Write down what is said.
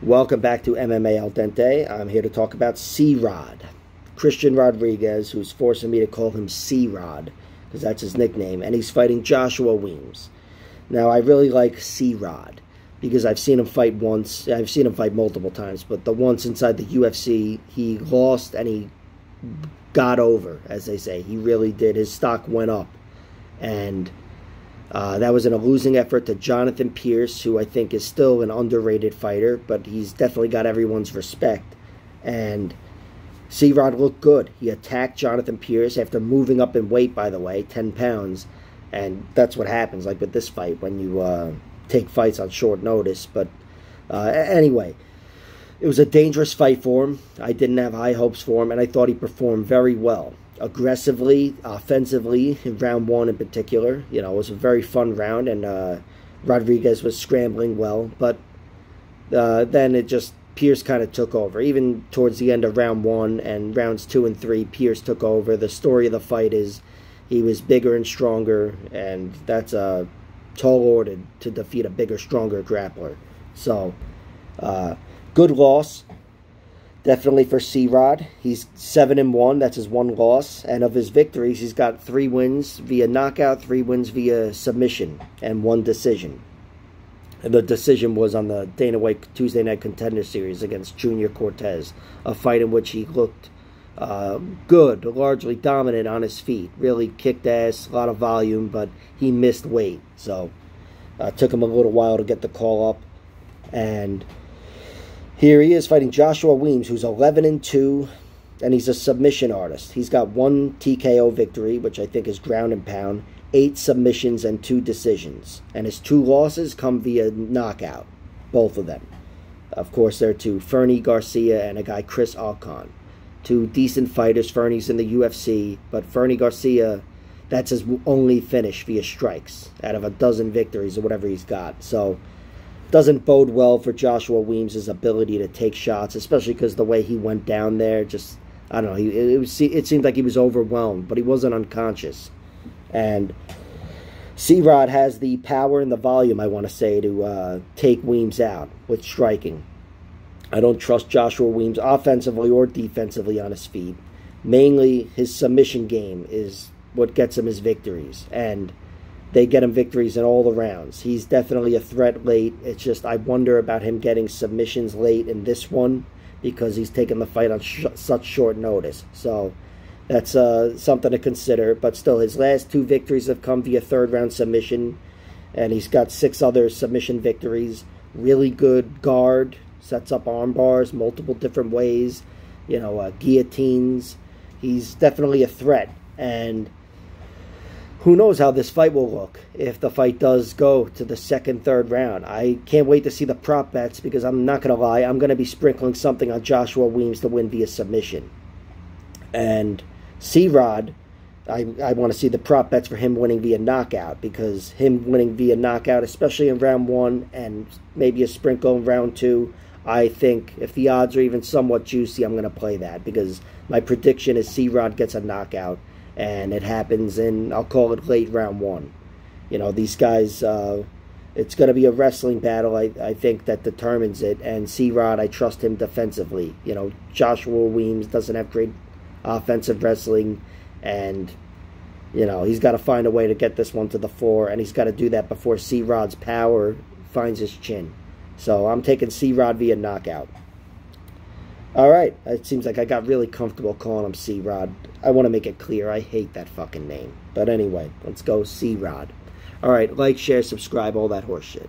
Welcome back to MMA Al Dente. I'm here to talk about CeeRod. Christian Rodriguez, who's forcing me to call him CeeRod, because that's his nickname, and he's fighting Joshua Weems. Now, I really like CeeRod, because I've seen him fight once. I've seen him fight multiple times, but the once inside the UFC, he lost and he got over, as they say. He really did. His stock went up. And that was in a losing effort to Jonathan Pierce, who I think is still an underrated fighter, but he's definitely got everyone's respect. And CeeRod looked good. He attacked Jonathan Pierce after moving up in weight, by the way, 10 pounds. And that's what happens, like with this fight, when you take fights on short notice. But anyway, it was a dangerous fight for him. I didn't have high hopes for him, and I thought he performed very well. Aggressively, offensively, in round one in particular. You know, it was a very fun round, and Rodriguez was scrambling well. But then it just, Pierce kind of took over. Even towards the end of round one and rounds 2 and 3, Pierce took over. The story of the fight is he was bigger and stronger, and that's a tall order to defeat a bigger, stronger grappler. So, good loss. Definitely for CeeRod. He's 7-1. That's his one loss. And of his victories, he's got 3 wins via knockout, 3 wins via submission, and 1 decision. And the decision was on the Dana White Tuesday Night Contender Series against Junior Cortez, a fight in which he looked good, largely dominant on his feet. Really kicked ass, a lot of volume, but he missed weight. So it took him a little while to get the call up. And here he is fighting Joshua Weems, who's 11-2, and he's a submission artist. He's got 1 TKO victory, which I think is ground and pound, 8 submissions and 2 decisions. And his 2 losses come via knockout, both of them. Of course, they're to Fernie Garcia and a guy, Chris Alcon. 2 decent fighters. Fernie's in the UFC, but Fernie Garcia, that's his only finish via strikes out of a dozen victories or whatever he's got. So doesn't bode well for Joshua Weems' ability to take shots, especially because the way he went down there, just, I don't know, it seemed like he was overwhelmed, but he wasn't unconscious. And CeeRod has the power and the volume, I want to say, to take Weems out with striking. I don't trust Joshua Weems offensively or defensively on his feet. Mainly, his submission game is what gets him his victories, and they get him victories in all the rounds. He's definitely a threat late. It's just, I wonder about him getting submissions late in this one because he's taking the fight on such short notice. So that's something to consider. But still, his last 2 victories have come via 3rd round submission, and he's got 6 other submission victories. Really good guard, sets up arm bars multiple different ways, you know, guillotines. He's definitely a threat, and who knows how this fight will look if the fight does go to the 2nd, 3rd round. I can't wait to see the prop bets, because I'm not going to lie, I'm going to be sprinkling something on Joshua Weems to win via submission. And CeeRod, I want to see the prop bets for him winning via knockout, because him winning via knockout, especially in round 1 and maybe a sprinkle in round 2, I think if the odds are even somewhat juicy, I'm going to play that, because my prediction is CeeRod gets a knockout. And it happens in, I'll call it late round 1. You know, these guys, it's going to be a wrestling battle, I think, that determines it. And CeeRod, I trust him defensively. You know, Joshua Weems doesn't have great offensive wrestling. And, you know, he's got to find a way to get this one to the floor. And he's got to do that before CeeRod's power finds his chin. So I'm taking CeeRod via knockout. Alright, it seems like I got really comfortable calling him CeeRod. I want to make it clear, I hate that fucking name. But anyway, let's go CeeRod. Alright, like, share, subscribe, all that horse shit.